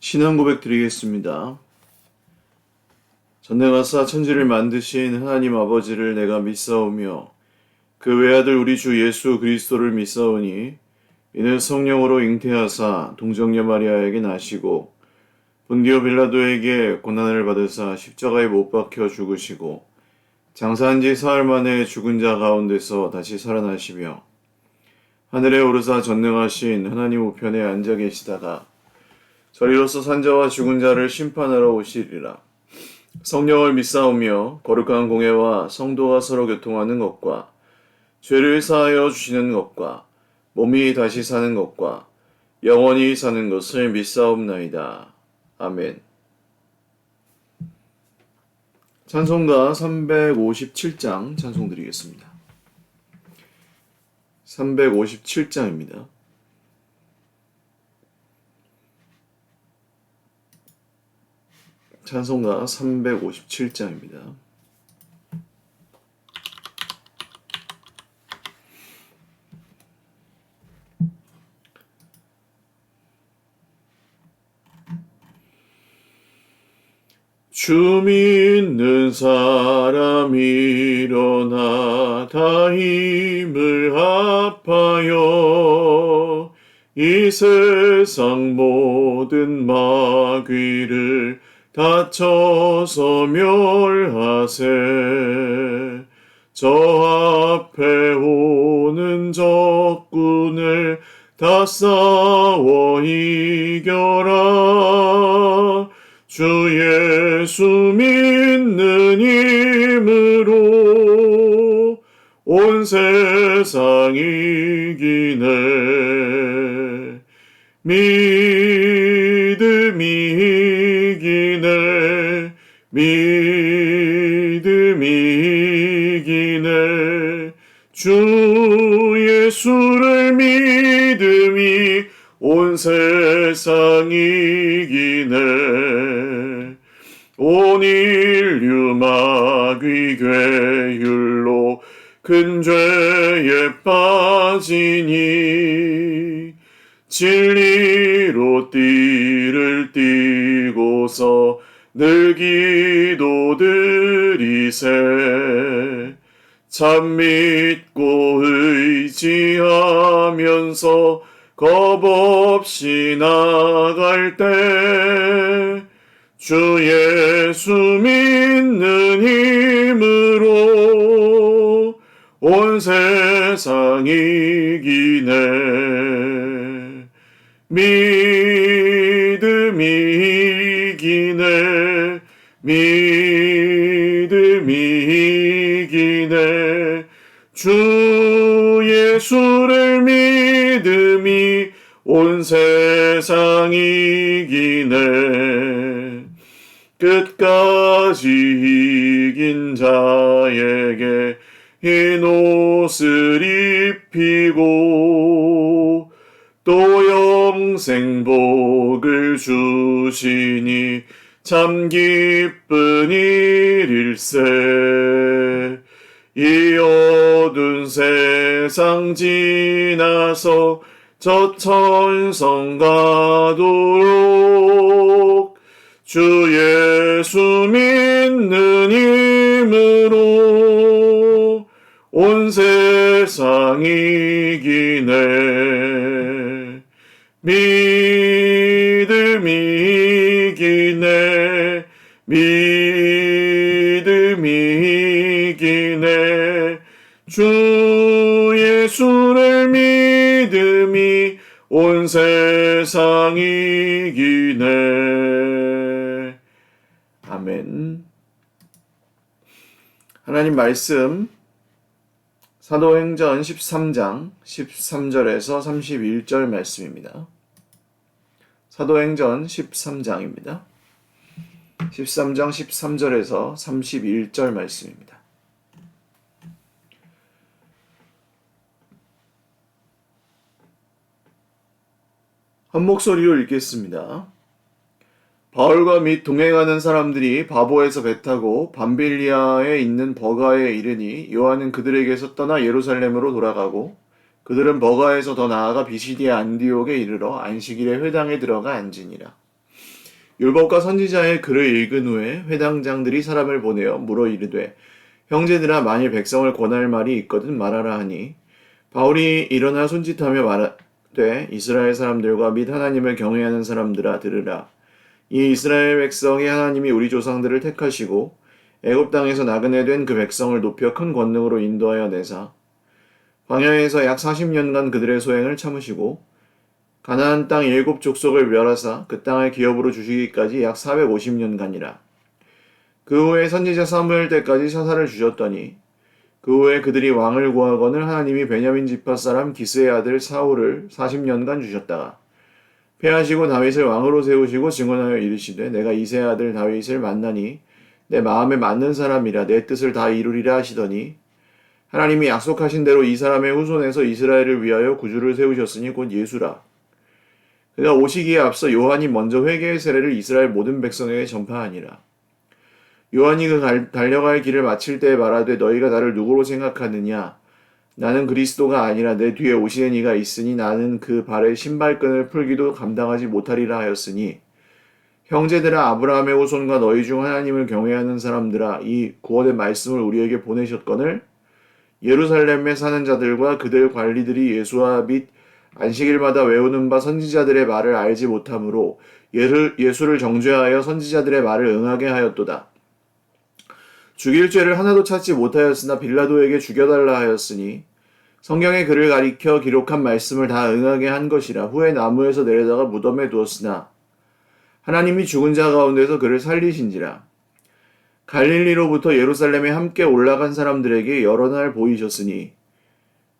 신앙 고백 드리겠습니다. 전능하사 천지를 만드신 하나님 아버지를 내가 믿사오며 그 외아들 우리 주 예수 그리스도를 믿사오니 이는 성령으로 잉태하사 동정녀 마리아에게 나시고 본디오 빌라도에게 고난을 받으사 십자가에 못 박혀 죽으시고 장사한 지 사흘 만에 죽은 자 가운데서 다시 살아나시며 하늘에 오르사 전능하신 하나님 우편에 앉아 계시다가 저리로서 산자와 죽은 자를 심판하러 오시리라. 성령을 믿사오며 거룩한 공회와 성도가 서로 교통하는 것과 죄를 사하여 주시는 것과 몸이 다시 사는 것과 영원히 사는 것을 믿사옵나이다. 아멘. 찬송가 357장 찬송 드리겠습니다. 357장입니다. 찬송가 357장입니다. 주 믿는 사람 일어나 다 힘을 합하여 이 세상 모든 마귀를 다쳐서 멸하세. 저 앞에 오는 적군을 다 싸워 이겨라. 주 예수 믿는 힘으로 온 세상 이기네. 믿음이 이기네. 믿음이 이기네. 주 예수를 믿음이 온 세상 이기네. 온 인류 마귀 괴율로 큰 죄에 빠지니 진리로 띠를 띠고서 늘 기도드리세. 참 믿고 의지하면서 겁 없이 나갈 때 주 예수 믿는 힘으로 온 세상 이기네. 믿음이 이기네. 믿음이 이기네. 주 예수를 믿음이 온 세상 이기네. 끝까지 이긴 자에게 흰 옷을 입히고 또 영생 복을 주시니 참 기쁜 일일세. 이 어두운 세상 지나서 저 천성 가도록 주 예수 믿는 힘으로 온 세상 이기네. 믿음이 이기네. 믿음이 이기네. 주 예수를 믿음이 온 세상 이기네. 아멘. 하나님 말씀 사도행전 13장 13절에서 31절 말씀입니다. 사도행전 13장입니다. 13장 13절에서 31절 말씀입니다. 한 목소리로 읽겠습니다. 바울과 및 동행하는 사람들이 바보에서 배 타고 밤빌리아에 있는 버가에 이르니 요한은 그들에게서 떠나 예루살렘으로 돌아가고 그들은 버가에서 더 나아가 비시디아 안디옥에 이르러 안식일에 회당에 들어가 앉으니라. 율법과 선지자의 글을 읽은 후에 회당장들이 사람을 보내어 물어 이르되 형제들아 만일 백성을 권할 말이 있거든 말하라 하니 바울이 일어나 손짓하며 말하되 이스라엘 사람들과 및 하나님을 경외하는 사람들아 들으라. 이 이스라엘 백성이 하나님이 우리 조상들을 택하시고 애굽 땅에서 나그네 된 그 백성을 높여 큰 권능으로 인도하여 내사 광야에서 약 40년간 그들의 소행을 참으시고 가나안 땅 7족속을 멸하사 그 땅을 기업으로 주시기까지 약 450년간이라. 그 후에 선지자 사무엘 때까지 사사를 주셨더니 그 후에 그들이 왕을 구하거늘 하나님이 베냐민 지파 사람 기스의 아들 사울을 40년간 주셨다가 패하시고 다윗을 왕으로 세우시고 증언하여 이르시되 내가 이새의 아들 다윗을 만나니 내 마음에 맞는 사람이라 내 뜻을 다 이루리라 하시더니 하나님이 약속하신 대로 이 사람의 후손에서 이스라엘을 위하여 구주를 세우셨으니 곧 예수라. 그가 오시기에 앞서 요한이 먼저 회개의 세례를 이스라엘 모든 백성에게 전파하니라. 요한이 그 달려갈 길을 마칠 때에 말하되 너희가 나를 누구로 생각하느냐? 나는 그리스도가 아니라 내 뒤에 오시는 이가 있으니 나는 그 발의 신발끈을 풀기도 감당하지 못하리라 하였으니 형제들아 아브라함의 후손과 너희 중 하나님을 경외하는 사람들아 이 구원의 말씀을 우리에게 보내셨거늘 예루살렘에 사는 자들과 그들 관리들이 예수와 및 안식일마다 외우는 바 선지자들의 말을 알지 못하므로 예수를 정죄하여 선지자들의 말을 응하게 하였도다. 죽일 죄를 하나도 찾지 못하였으나 빌라도에게 죽여달라 하였으니 성경에 그를 가리켜 기록한 말씀을 다 응하게 한 것이라. 후에 나무에서 내려다가 무덤에 두었으나 하나님이 죽은 자 가운데서 그를 살리신지라. 갈릴리로부터 예루살렘에 함께 올라간 사람들에게 여러 날 보이셨으니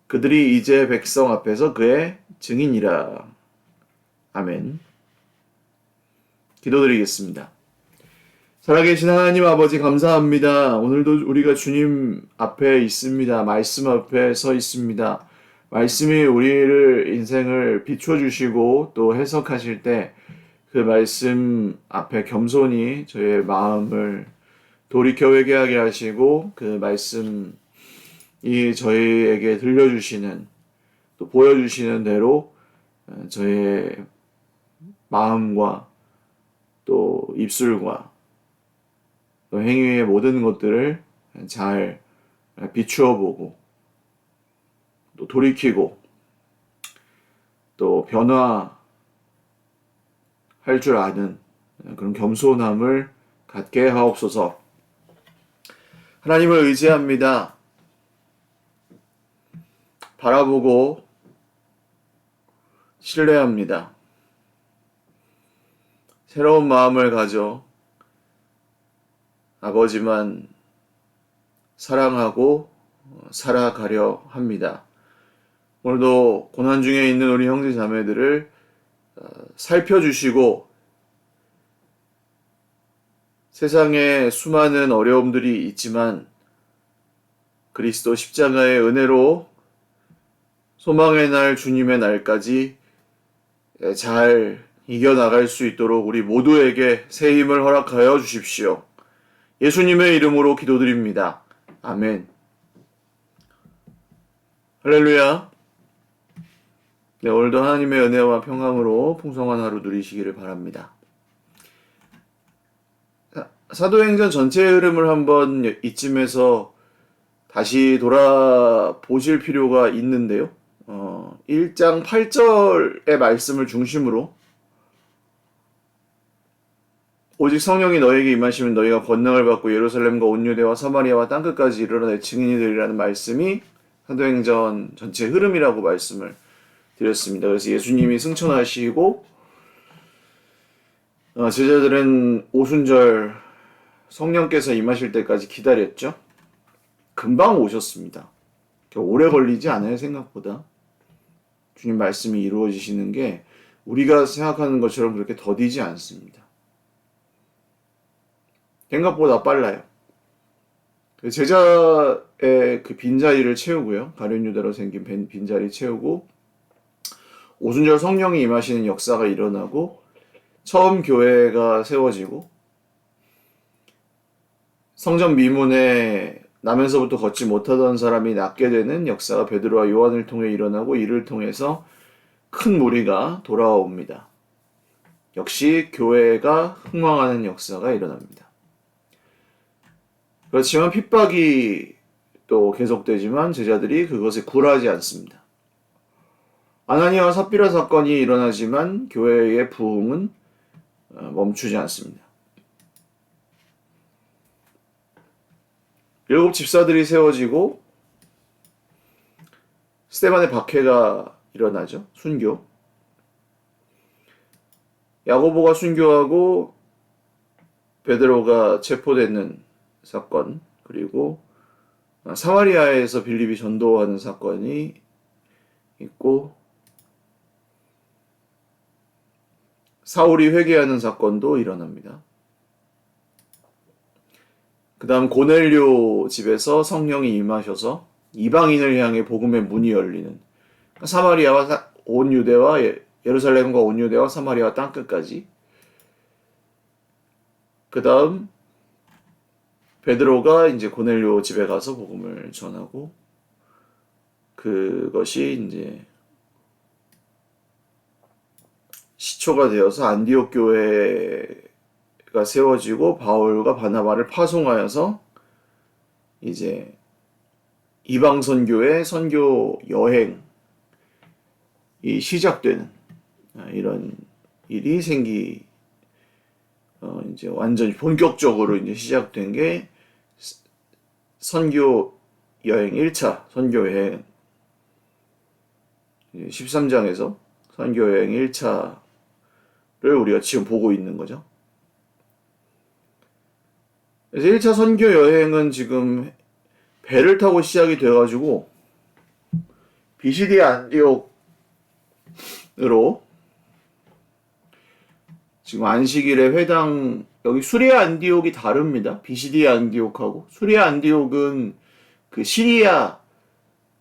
그들이 이제 백성 앞에서 그의 증인이라. 아멘. 기도드리겠습니다. 살아계신 하나님 아버지 감사합니다. 오늘도 우리가 주님 앞에 있습니다. 말씀 앞에 서 있습니다. 말씀이 우리를 인생을 비춰주시고 또 해석하실 때 그 말씀 앞에 겸손히 저의 마음을 돌이켜 회개하게 하시고 그 말씀이 저희에게 들려주시는 또 보여주시는 대로 저의 마음과 또 입술과 또 행위의 모든 것들을 잘 비추어 보고 또 돌이키고 또 변화할 줄 아는 그런 겸손함을 갖게 하옵소서. 하나님을 의지합니다. 바라보고 신뢰합니다. 새로운 마음을 가져 아버지만 사랑하고 살아가려 합니다. 오늘도 고난 중에 있는 우리 형제 자매들을 살펴주시고 세상에 수많은 어려움들이 있지만 그리스도 십자가의 은혜로 소망의 날 주님의 날까지 잘 이겨나갈 수 있도록 우리 모두에게 새 힘을 허락하여 주십시오. 예수님의 이름으로 기도드립니다. 아멘. 할렐루야. 네, 오늘도 하나님의 은혜와 평강으로 풍성한 하루 누리시기를 바랍니다. 사도행전 전체의 흐름을 한번 이쯤에서 다시 돌아보실 필요가 있는데요. 1장 8절의 말씀을 중심으로 오직 성령이 너에게 임하시면 너희가 권능을 받고 예루살렘과 온 유대와 사마리아와 땅끝까지 이르러 내 증인이 되리라는 말씀이 사도행전 전체 흐름이라고 말씀을 드렸습니다. 그래서 예수님이 승천하시고 제자들은 오순절 성령께서 임하실 때까지 기다렸죠. 금방 오셨습니다. 오래 걸리지 않아요, 생각보다. 주님 말씀이 이루어지시는 게 우리가 생각하는 것처럼 그렇게 더디지 않습니다. 생각보다 빨라요. 제자의 그 빈자리를 채우고요. 가룟 유다로 생긴 빈자리 채우고 오순절 성령이 임하시는 역사가 일어나고 처음 교회가 세워지고 성전 미문에 나면서부터 걷지 못하던 사람이 낫게 되는 역사가 베드로와 요한을 통해 일어나고 이를 통해서 큰 무리가 돌아옵니다. 역시 교회가 흥망하는 역사가 일어납니다. 그렇지만 핍박이 또 계속되지만 제자들이 그것에 굴하지 않습니다. 아나니아와 삽비라 사건이 일어나지만 교회의 부흥은 멈추지 않습니다. 7 집사들이 세워지고 스데반의 박해가 일어나죠. 순교. 야고보가 순교하고 베드로가 체포되는 사건, 그리고 사마리아에서 빌립이 전도하는 사건이 있고 사울이 회개하는 사건도 일어납니다. 그 다음 고넬료 집에서 성령이 임하셔서 이방인을 향해 복음의 문이 열리는, 사마리아와 온 유대와 예루살렘과 온 유대와 사마리아와 땅끝까지. 그 다음 베드로가 이제 고넬료 집에 가서 복음을 전하고, 그것이 이제 시초가 되어서 안디옥 교회가 세워지고 바울과 바나바를 파송하여서 이제 이방 선교의 선교 여행이 시작되는 이런 일이 이제 완전히 본격적으로 이제 시작된 게 선교 여행 1차 선교 여행 13장에서 선교 여행 1차를 우리가 지금 보고 있는 거죠. 그래서 1차 선교 여행은 지금 배를 타고 시작이 돼가지고 비시디아 안디옥으로 지금 안식일에 회당, 여기 수리아 안디옥이 다릅니다. 비시디아 안디옥하고. 수리아 안디옥은 그 시리아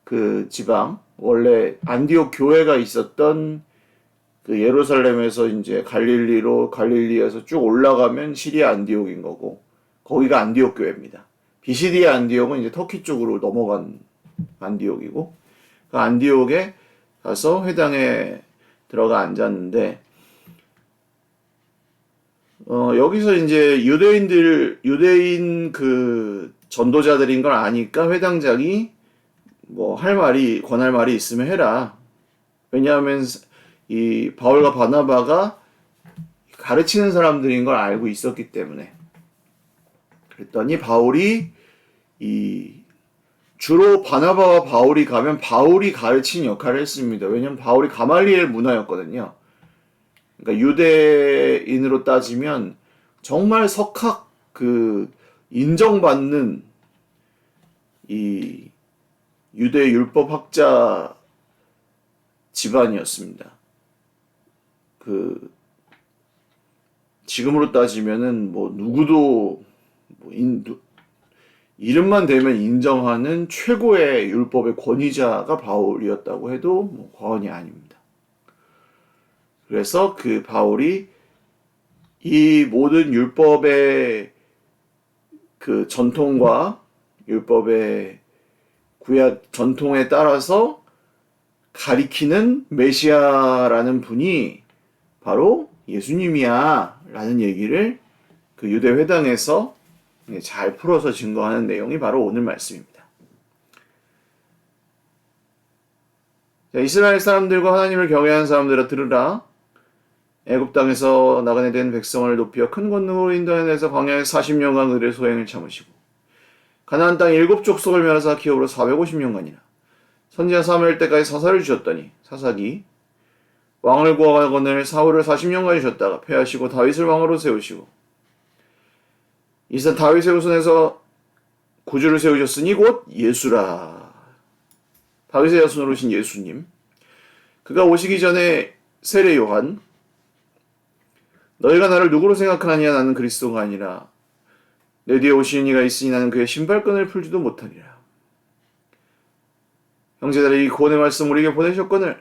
그 지방, 원래 안디옥 교회가 있었던 그 예루살렘에서 이제 갈릴리에서 쭉 올라가면 시리아 안디옥인 거고, 거기가 안디옥 교회입니다. 비시디아 안디옥은 이제 터키 쪽으로 넘어간 안디옥이고, 그 안디옥에 가서 회당에 들어가 앉았는데, 여기서 이제 유대인 그 전도자들인 걸 아니까 회당장이 뭐 권할 말이 있으면 해라. 왜냐하면 이 바울과 바나바가 가르치는 사람들인 걸 알고 있었기 때문에. 그랬더니 바울이 주로 바나바와 바울이 가면 바울이 가르치는 역할을 했습니다. 왜냐하면 바울이 가말리엘 문화였거든요. 그러니까 유대인으로 따지면 정말 석학 인정받는 이 유대 율법 학자 집안이었습니다. 지금으로 따지면은 뭐 누구도 이름만 대면 인정하는 최고의 율법의 권위자가 바울이었다고 해도 뭐 과언이 아닙니다. 그래서 그 바울이 이 모든 율법의 그 전통과 율법의 구약 전통에 따라서 가리키는 메시아라는 분이 바로 예수님이야 라는 얘기를 그 유대 회당에서 잘 풀어서 증거하는 내용이 바로 오늘 말씀입니다. 자, 이스라엘 사람들과 하나님을 경외하는 사람들아 들으라. 애굽 땅에서 나그네 된 백성을 높여 큰 권능으로 인도해내서 광야에서 40년간 그들의 소행을 참으시고 가나안 땅 7 족속을 멸하사 기업으로 450년간이나 선지자 사무엘 때까지 사사를 주셨더니 사사기 왕을 구하거늘 사울을 40년간 주셨다가 패하시고 다윗을 왕으로 세우시고 이사 다윗의 후손에서 구주를 세우셨으니 곧 예수라. 다윗의 자손으로 오신 예수님. 그가 오시기 전에 세례 요한 너희가 나를 누구로 생각하느냐 나는 그리스도가 아니라 내 뒤에 오시는 이가 있으니 나는 그의 신발끈을 풀지도 못하리라. 형제들이 이 구원의 말씀 우리에게 보내셨거늘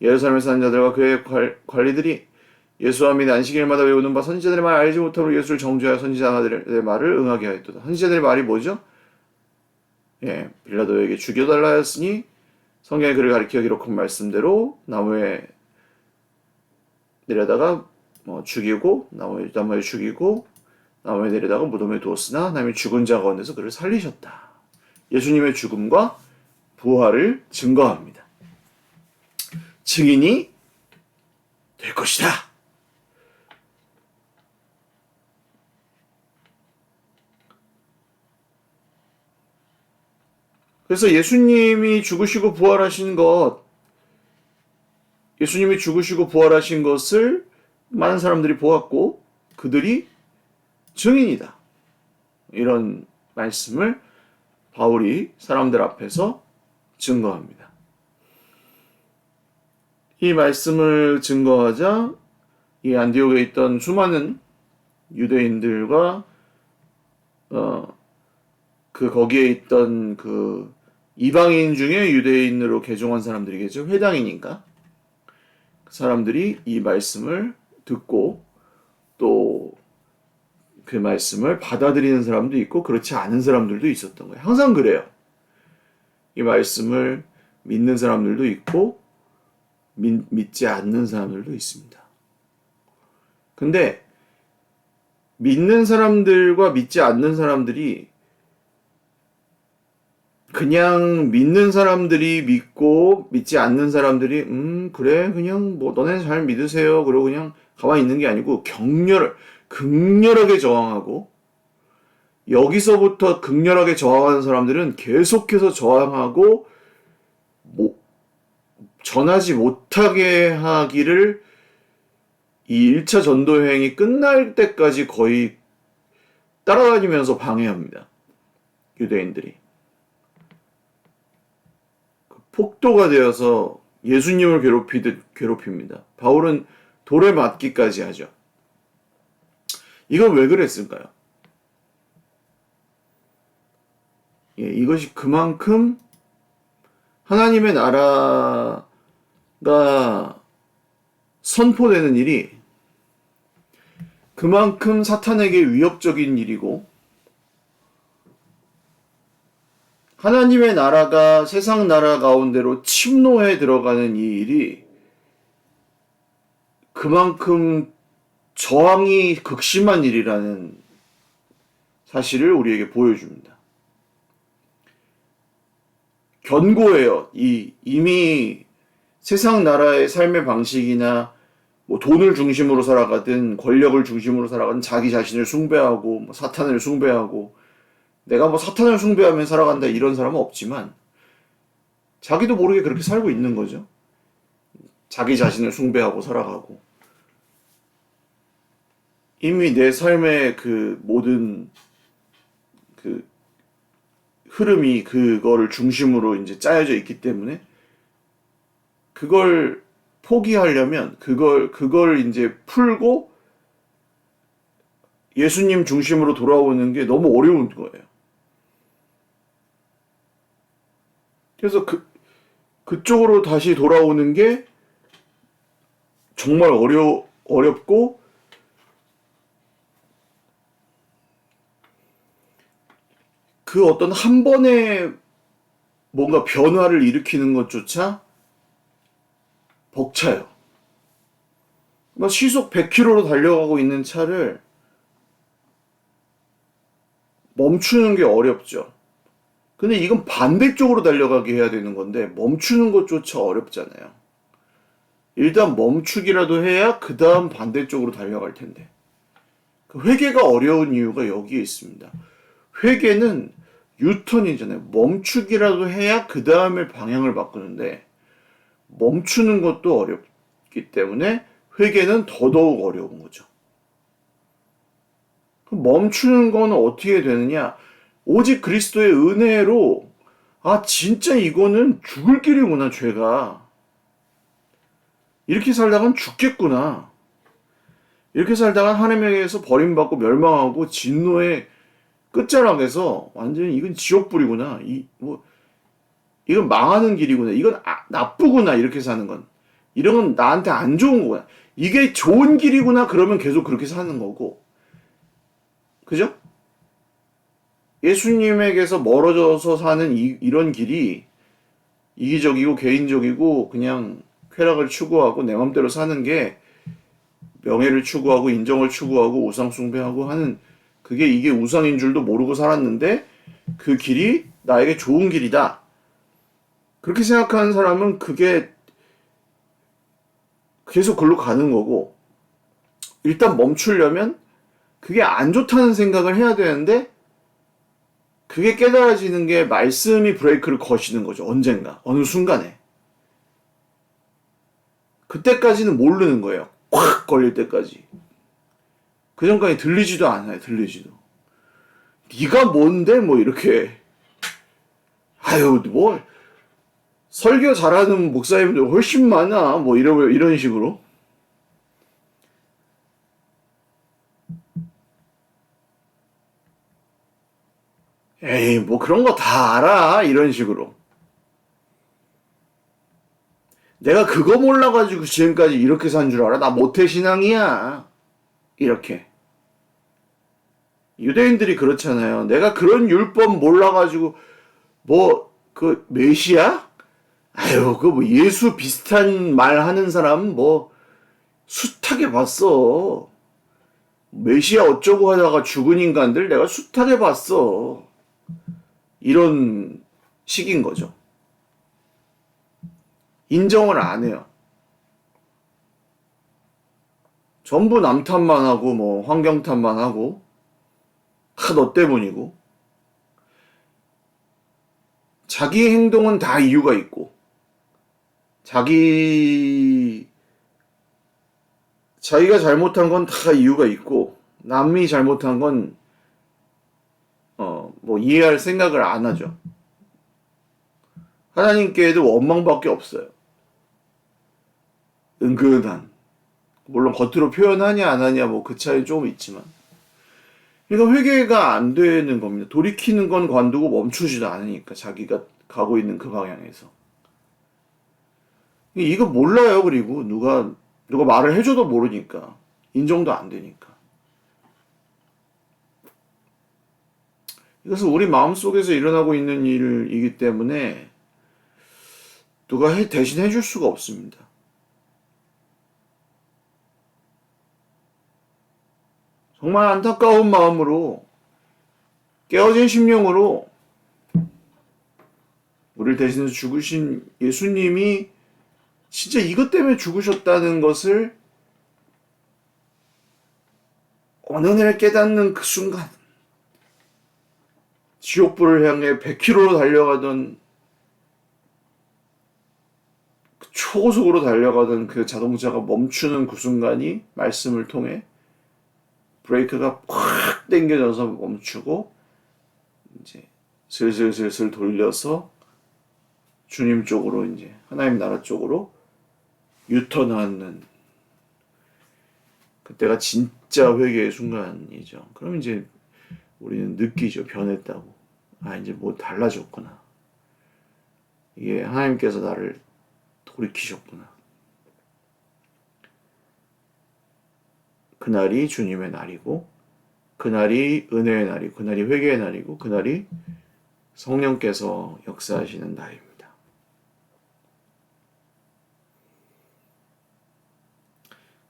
예루살렘에 사는 자들과 그의 관리들이 예수와 및 안식일마다 외우는 바 선지자들의 말 알지 못하므로 예수를 정죄하여 선지자들의 말을 응하게 하였도다. 선지자들의 말이 뭐죠? 빌라도에게 죽여달라 하였으니 성경에 그를 가리켜 기록한 말씀대로 나무에 내려다가 죽이고 나무에 죽이고 나무에 내려다가 무덤에 두었으나 하나님이 죽은 자 가운데서 그를 살리셨다. 예수님의 죽음과 부활을 증거합니다. 증인이 될 것이다. 그래서 예수님이 죽으시고 부활하신 것을 많은 사람들이 보았고 그들이 증인이다. 이런 말씀을 바울이 사람들 앞에서 증거합니다. 이 말씀을 증거하자 이 안디옥에 있던 수많은 유대인들과 거기에 있던 그 이방인 중에 유대인으로 개종한 사람들이겠죠. 회당이니까. 그 사람들이 이 말씀을 듣고 또 그 말씀을 받아들이는 사람도 있고 그렇지 않은 사람들도 있었던 거예요. 항상 그래요. 이 말씀을 믿는 사람들도 있고 믿지 않는 사람들도 있습니다. 근데 믿는 사람들과 믿지 않는 사람들이 그냥 믿는 사람들이 믿고 믿지 않는 사람들이 그래 그냥 너네 잘 믿으세요 그러고 그냥 가만히 있는 게 아니고 극렬하게 저항하고 여기서부터 극렬하게 저항하는 사람들은 계속해서 저항하고 전하지 못하게 하기를 이 1차 전도 여행이 끝날 때까지 거의 따라다니면서 방해합니다. 유대인들이. 폭도가 되어서 예수님을 괴롭힙니다. 바울은 돌에 맞기까지 하죠. 이건 왜 그랬을까요? 이것이 그만큼 하나님의 나라가 선포되는 일이 그만큼 사탄에게 위협적인 일이고 하나님의 나라가 세상 나라 가운데로 침노해 들어가는 이 일이 그만큼 저항이 극심한 일이라는 사실을 우리에게 보여줍니다. 견고해요. 이미 세상 나라의 삶의 방식이나 돈을 중심으로 살아가든 권력을 중심으로 살아가든 자기 자신을 숭배하고 사탄을 숭배하고 내가 사탄을 숭배하며 살아간다 이런 사람은 없지만 자기도 모르게 그렇게 살고 있는 거죠. 자기 자신을 숭배하고 살아가고 이미 내 삶의 그 모든 그 흐름이 그거를 중심으로 이제 짜여져 있기 때문에 그걸 포기하려면 그걸 이제 풀고 예수님 중심으로 돌아오는 게 너무 어려운 거예요. 그래서 그쪽으로 다시 돌아오는 게 정말 어렵고 그 어떤 한 번에 뭔가 변화를 일으키는 것조차 벅차요. 시속 100km로 달려가고 있는 차를 멈추는 게 어렵죠. 근데 이건 반대쪽으로 달려가게 해야 되는 건데 멈추는 것조차 어렵잖아요. 일단 멈추기라도 해야 그 다음 반대쪽으로 달려갈 텐데. 회개가 어려운 이유가 여기에 있습니다. 회개는 유턴이잖아요. 멈추기라도 해야 그 다음에 방향을 바꾸는데 멈추는 것도 어렵기 때문에 회개는 더더욱 어려운 거죠. 멈추는 건 어떻게 되느냐? 오직 그리스도의 은혜로 진짜 이거는 죽을 길이구나 죄가. 이렇게 살다간 죽겠구나. 이렇게 살다간 하나님에게서 버림받고 멸망하고 진노의 끝자락에서 완전히 이건 지옥불이구나. 이건 망하는 길이구나. 이건 나쁘구나. 이렇게 사는 건. 이런 건 나한테 안 좋은 거구나. 이게 좋은 길이구나. 그러면 계속 그렇게 사는 거고. 그죠? 예수님에게서 멀어져서 사는 이런 길이 이기적이고 개인적이고 그냥 쾌락을 추구하고 내 맘대로 사는 게 명예를 추구하고 인정을 추구하고 우상 숭배하고 하는 그게 이게 우상인 줄도 모르고 살았는데 그 길이 나에게 좋은 길이다. 그렇게 생각하는 사람은 그게 계속 글로 가는 거고 일단 멈추려면 그게 안 좋다는 생각을 해야 되는데 그게 깨달아지는 게 말씀이 브레이크를 거시는 거죠. 언젠가 어느 순간에 그때까지는 모르는 거예요. 콱 걸릴 때까지. 그 전까지 들리지도 않아요. 들리지도. 네가 뭔데 뭐 이렇게 아유 뭐 설교 잘하는 목사님들 훨씬 많아 뭐 이런 식으로 에이 뭐 그런 거 다 알아 이런 식으로 내가 그거 몰라가지고 지금까지 이렇게 산 줄 알아? 나 모태신앙이야 이렇게 유대인들이 그렇잖아요. 내가 그런 율법 몰라가지고 뭐 그 메시아? 아유 그 뭐 예수 비슷한 말 하는 사람 뭐 숱하게 봤어. 메시아 어쩌고 하다가 죽은 인간들 내가 숱하게 봤어. 이런 식인 거죠. 인정을 안 해요. 전부 남 탓만 하고 뭐 환경 탓만 하고 다 너 때문이고 자기 행동은 다 이유가 있고 자기가 잘못한 건 다 이유가 있고 남이 잘못한 건 뭐 이해할 생각을 안 하죠. 하나님께도 원망밖에 없어요. 은근한. 물론 겉으로 표현하냐 안 하냐 뭐 그 차이 조금 있지만. 그러니까 회개가 안 되는 겁니다. 돌이키는 건 관두고 멈추지도 않으니까 자기가 가고 있는 그 방향에서. 이거 몰라요. 그리고 누가 말을 해줘도 모르니까 인정도 안 되니까. 이것은 우리 마음속에서 일어나고 있는 일이기 때문에 누가 대신 해줄 수가 없습니다. 정말 안타까운 마음으로 깨어진 심령으로 우리를 대신해서 죽으신 예수님이 진짜 이것 때문에 죽으셨다는 것을 어느 날 깨닫는 그 순간 지옥불을 향해 100km로 달려가던 초고속으로 달려가던 그 자동차가 멈추는 그 순간이 말씀을 통해 브레이크가 확 당겨져서 멈추고 이제 슬슬 돌려서 주님 쪽으로 이제 하나님 나라 쪽으로 유턴하는 그때가 진짜 회개의 순간이죠. 그럼 이제 우리는 느끼죠. 변했다고. 아 이제 뭐 달라졌구나. 이게 하나님께서 나를 돌이키셨구나. 그날이 주님의 날이고 그날이 은혜의 날이고 그날이 회개의 날이고 그날이 성령께서 역사하시는 날입니다.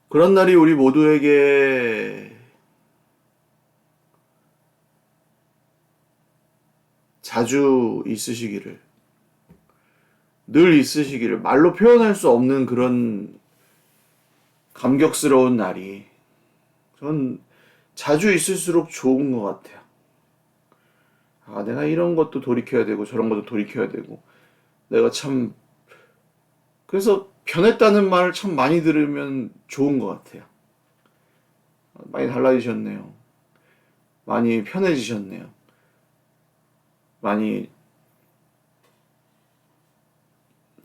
그런 날이 우리 모두에게 자주 있으시기를 늘 있으시기를 말로 표현할 수 없는 그런 감격스러운 날이 전 자주 있을수록 좋은 것 같아요. 아, 내가 이런 것도 돌이켜야 되고 저런 것도 돌이켜야 되고 내가 참 그래서 변했다는 말을 참 많이 들으면 좋은 것 같아요. 많이 달라지셨네요. 많이 편해지셨네요. 많이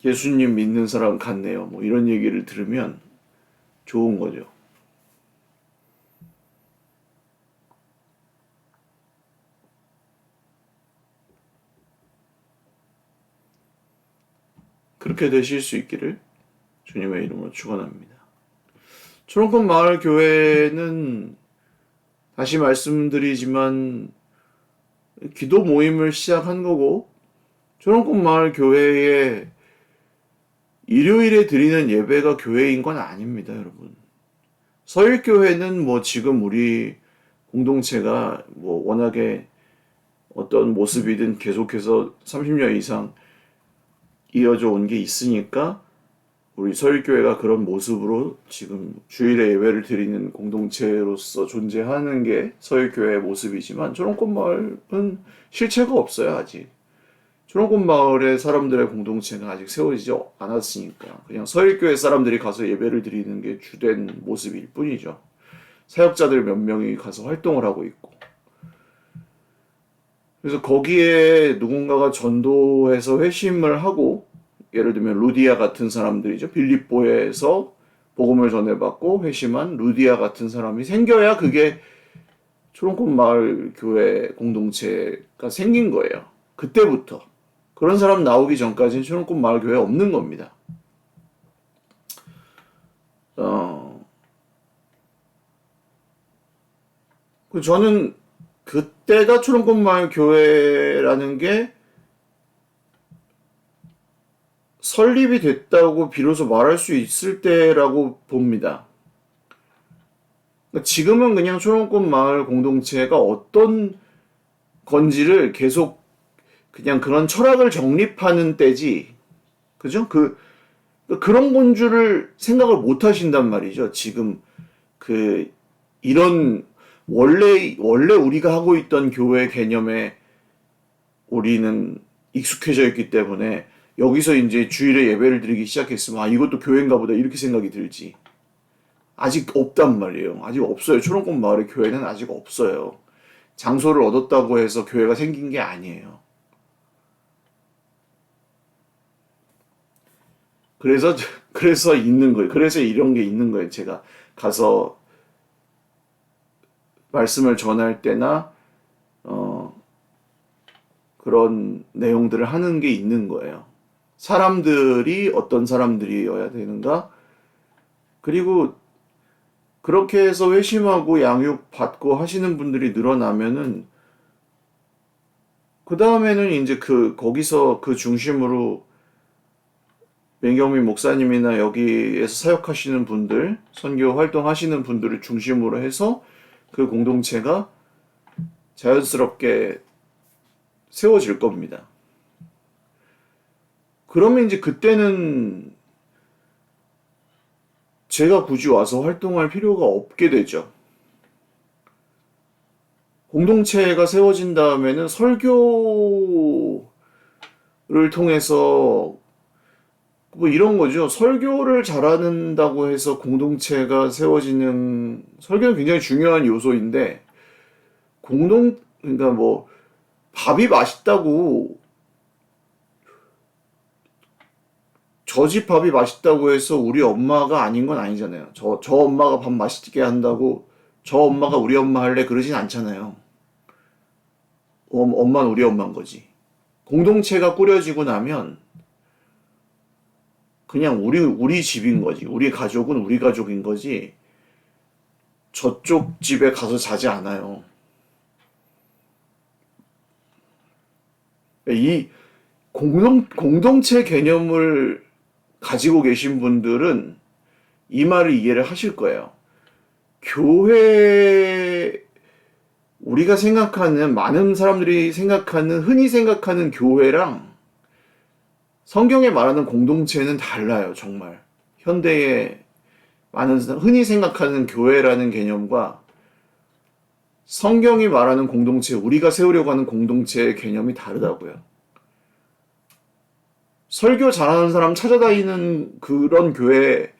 예수님 믿는 사람 같네요. 뭐 이런 얘기를 들으면 좋은 거죠. 그렇게 되실 수 있기를 주님의 이름으로 축원합니다. 초롱꽃 마을 교회는 다시 말씀드리지만 기도 모임을 시작한 거고 초롱꽃 마을 교회에 일요일에 드리는 예배가 교회인 건 아닙니다, 여러분. 서일교회는 뭐 지금 우리 공동체가 뭐 워낙에 어떤 모습이든 계속해서 30년 이상 이어져 온 게 있으니까 우리 서일교회가 그런 모습으로 지금 주일에 예배를 드리는 공동체로서 존재하는 게 서일교회의 모습이지만 초롱꽃마을은 실체가 없어요, 아직. 초롱꽃마을의 사람들의 공동체가 아직 세워지지 않았으니까 그냥 서일교회 사람들이 가서 예배를 드리는 게 주된 모습일 뿐이죠. 사역자들 몇 명이 가서 활동을 하고 있고. 그래서 거기에 누군가가 전도해서 회심을 하고, 예를 들면 루디아 같은 사람들이죠. 빌립보에서 복음을 전해받고 회심한 루디아 같은 사람이 생겨야 그게 초롱꽃 마을 교회 공동체가 생긴 거예요. 그때부터. 그런 사람 나오기 전까지는 초롱꽃 마을 교회 없는 겁니다. 저는 그때가 초롱꽃 마을 교회라는 게 설립이 됐다고 비로소 말할 수 있을 때라고 봅니다. 지금은 그냥 초롱꽃 마을 공동체가 어떤 건지를 계속 그냥 그런 철학을 정립하는 때지. 그죠? 그런 건 줄을 생각을 못 하신단 말이죠. 지금 이런 원래 우리가 하고 있던 교회 개념에 우리는 익숙해져 있기 때문에 여기서 이제 주일에 예배를 드리기 시작했으면 이것도 교회인가 보다 이렇게 생각이 들지. 아직 없단 말이에요. 아직 없어요. 초롱꽃 마을의 교회는 아직 없어요. 장소를 얻었다고 해서 교회가 생긴 게 아니에요. 그래서 있는 거예요. 그래서 이런 게 있는 거예요. 제가 가서 말씀을 전할 때나 그런 내용들을 하는 게 있는 거예요. 사람들이 어떤 사람들이어야 되는가? 그리고 그렇게 해서 회심하고 양육 받고 하시는 분들이 늘어나면은 그 다음에는 이제 거기서 그 중심으로 맹경민 목사님이나 여기에서 사역하시는 분들, 선교 활동하시는 분들을 중심으로 해서 그 공동체가 자연스럽게 세워질 겁니다. 그러면 이제 그때는 제가 굳이 와서 활동할 필요가 없게 되죠. 공동체가 세워진 다음에는 설교를 통해서 뭐 이런 거죠. 설교를 잘하는다고 해서 공동체가 세워지는, 설교는 굉장히 중요한 요소인데, 그러니까 뭐, 밥이 맛있다고, 저 집 밥이 맛있다고 해서 우리 엄마가 아닌 건 아니잖아요. 저 엄마가 밥 맛있게 한다고, 저 엄마가 우리 엄마 할래? 그러진 않잖아요. 엄마는 우리 엄마인 거지. 공동체가 꾸려지고 나면, 그냥 우리 집인 거지. 우리 가족은 우리 가족인 거지. 저쪽 집에 가서 자지 않아요. 이 공동체 개념을 가지고 계신 분들은 이 말을 이해를 하실 거예요. 교회, 우리가 생각하는, 많은 사람들이 생각하는, 흔히 생각하는 교회랑 성경에 말하는 공동체는 달라요, 정말. 현대의 흔히 생각하는 교회라는 개념과 성경이 말하는 공동체, 우리가 세우려고 하는 공동체의 개념이 다르다고요. 설교 잘하는 사람 찾아다니는 그런 교회를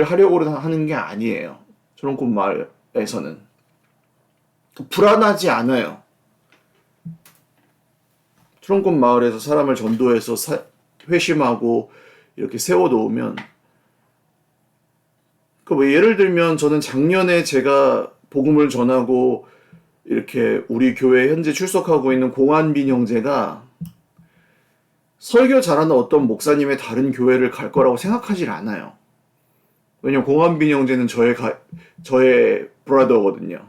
하려고 하는 게 아니에요. 초롱꽃 마을에서는. 불안하지 않아요. 초롱꽃 마을에서 사람을 전도해서 회심하고 이렇게 세워놓으면, 뭐 예를 들면 저는 작년에 제가 복음을 전하고 이렇게 우리 교회에 현재 출석하고 있는 공한빈 형제가 설교 잘하는 어떤 목사님의 다른 교회를 갈 거라고 생각하질 않아요. 왜냐면 공한빈 형제는 저의 브라더거든요.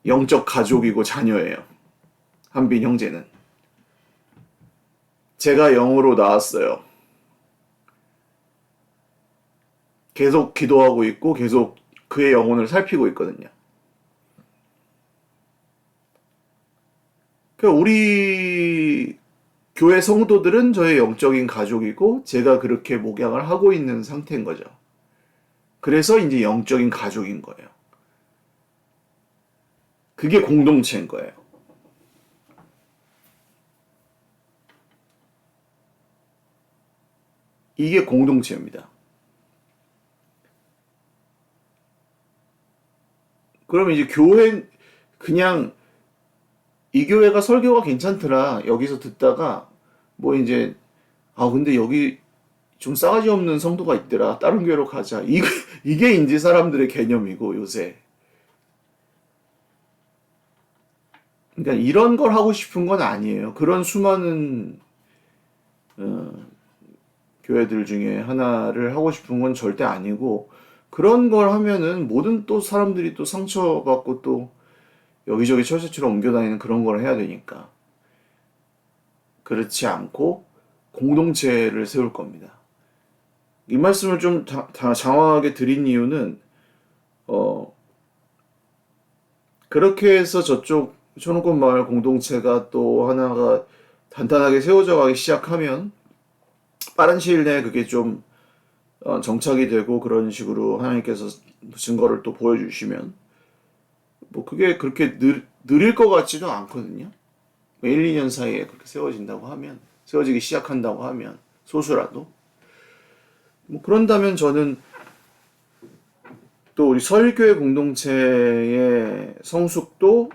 영적 가족이고 자녀예요. 한빈 형제는. 제가 영으로 나왔어요. 계속 기도하고 있고 계속 그의 영혼을 살피고 있거든요. 그러니까 우리 교회 성도들은 저의 영적인 가족이고 제가 그렇게 목양을 하고 있는 상태인 거죠. 그래서 이제 영적인 가족인 거예요. 그게 공동체인 거예요. 이게 공동체입니다. 그러면 이제 교회 그냥 이 교회가 설교가 괜찮더라 여기서 듣다가 뭐 이제 근데 여기 좀 싸가지 없는 성도가 있더라 다른 교회로 가자 이게 이제 사람들의 개념이고 요새 그러니까 이런 걸 하고 싶은 건 아니에요. 그런 수많은 어, 교회들 중에 하나를 하고 싶은 건 절대 아니고 그런 걸 하면은 모든 또 사람들이 또 상처받고 또 여기저기 철새처럼 옮겨다니는 그런 걸 해야 되니까 그렇지 않고 공동체를 세울 겁니다. 이 말씀을 좀 장황하게 드린 이유는 어 그렇게 해서 저쪽 천호권 마을 공동체가 또 하나가 단단하게 세워져 가기 시작하면 빠른 시일 내에 그게 좀 정착이 되고 그런 식으로 하나님께서 증거를 또 보여주시면 뭐 그게 그렇게 느릴 것 같지도 않거든요. 1, 2년 사이에 그렇게 세워진다고 하면 세워지기 시작한다고 하면 소수라도 뭐 그런다면 저는 또 우리 서일교회 공동체의 성숙도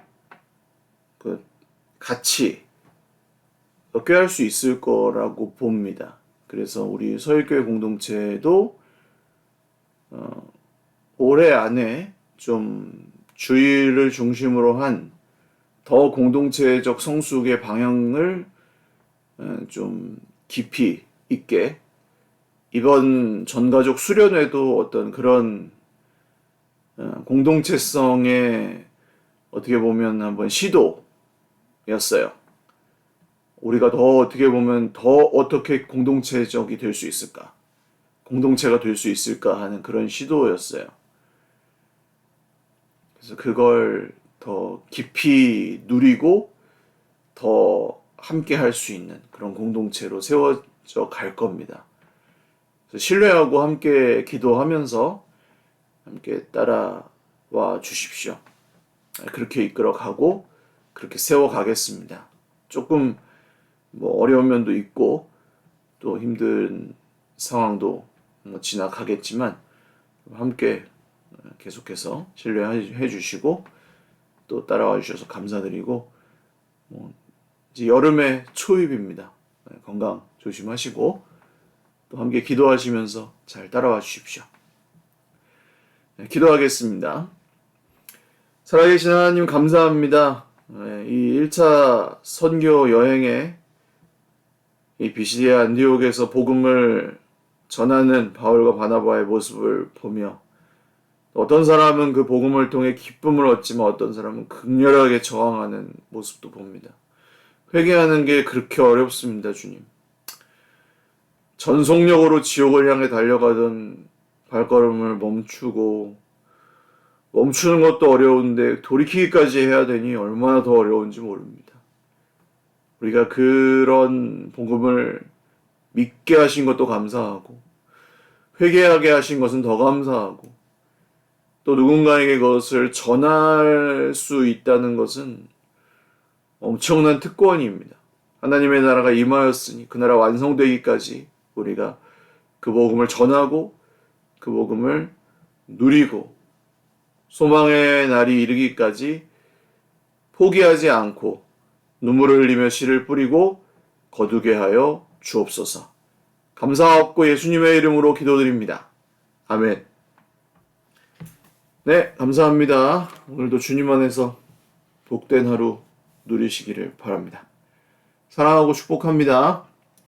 그 같이 꾀할 수 있을 거라고 봅니다. 그래서 우리 서일교회 공동체도 올해 안에 좀 주의를 중심으로 한 더 공동체적 성숙의 방향을 좀 깊이 있게 이번 전가족 수련회도 어떤 그런 공동체성의 어떻게 보면 한번 시도였어요. 우리가 더 어떻게 보면 더 어떻게 공동체적이 될 수 있을까? 공동체가 될 수 있을까 하는 그런 시도였어요. 그래서 그걸 더 깊이 누리고 더 함께 할 수 있는 그런 공동체로 세워져 갈 겁니다. 그래서 신뢰하고 함께 기도하면서 함께 따라와 주십시오. 그렇게 이끌어 가고 그렇게 세워 가겠습니다. 조금 뭐 어려운 면도 있고 또 힘든 상황도 뭐 지나가겠지만 함께 계속해서 신뢰해 주시고 또 따라와 주셔서 감사드리고 뭐 이제 여름의 초입입니다. 건강 조심하시고 또 함께 기도하시면서 잘 따라와 주십시오. 기도하겠습니다. 살아계신 하나님 감사합니다. 이 1차 선교 여행에 이 비시디아 안디옥에서 복음을 전하는 바울과 바나바의 모습을 보며 어떤 사람은 그 복음을 통해 기쁨을 얻지만 어떤 사람은 극렬하게 저항하는 모습도 봅니다. 회개하는 게 그렇게 어렵습니다, 주님. 전속력으로 지옥을 향해 달려가던 발걸음을 멈추는 것도 어려운데 돌이키기까지 해야 되니 얼마나 더 어려운지 모릅니다. 우리가 그런 복음을 믿게 하신 것도 감사하고 회개하게 하신 것은 더 감사하고 또 누군가에게 그것을 전할 수 있다는 것은 엄청난 특권입니다. 하나님의 나라가 임하였으니 그 나라 완성되기까지 우리가 그 복음을 전하고 그 복음을 누리고 소망의 날이 이르기까지 포기하지 않고 눈물을 흘리며 씨를 뿌리고 거두게 하여 주옵소서. 감사하옵고 예수님의 이름으로 기도드립니다. 아멘. 네, 감사합니다. 오늘도 주님 안에서 복된 하루 누리시기를 바랍니다. 사랑하고 축복합니다.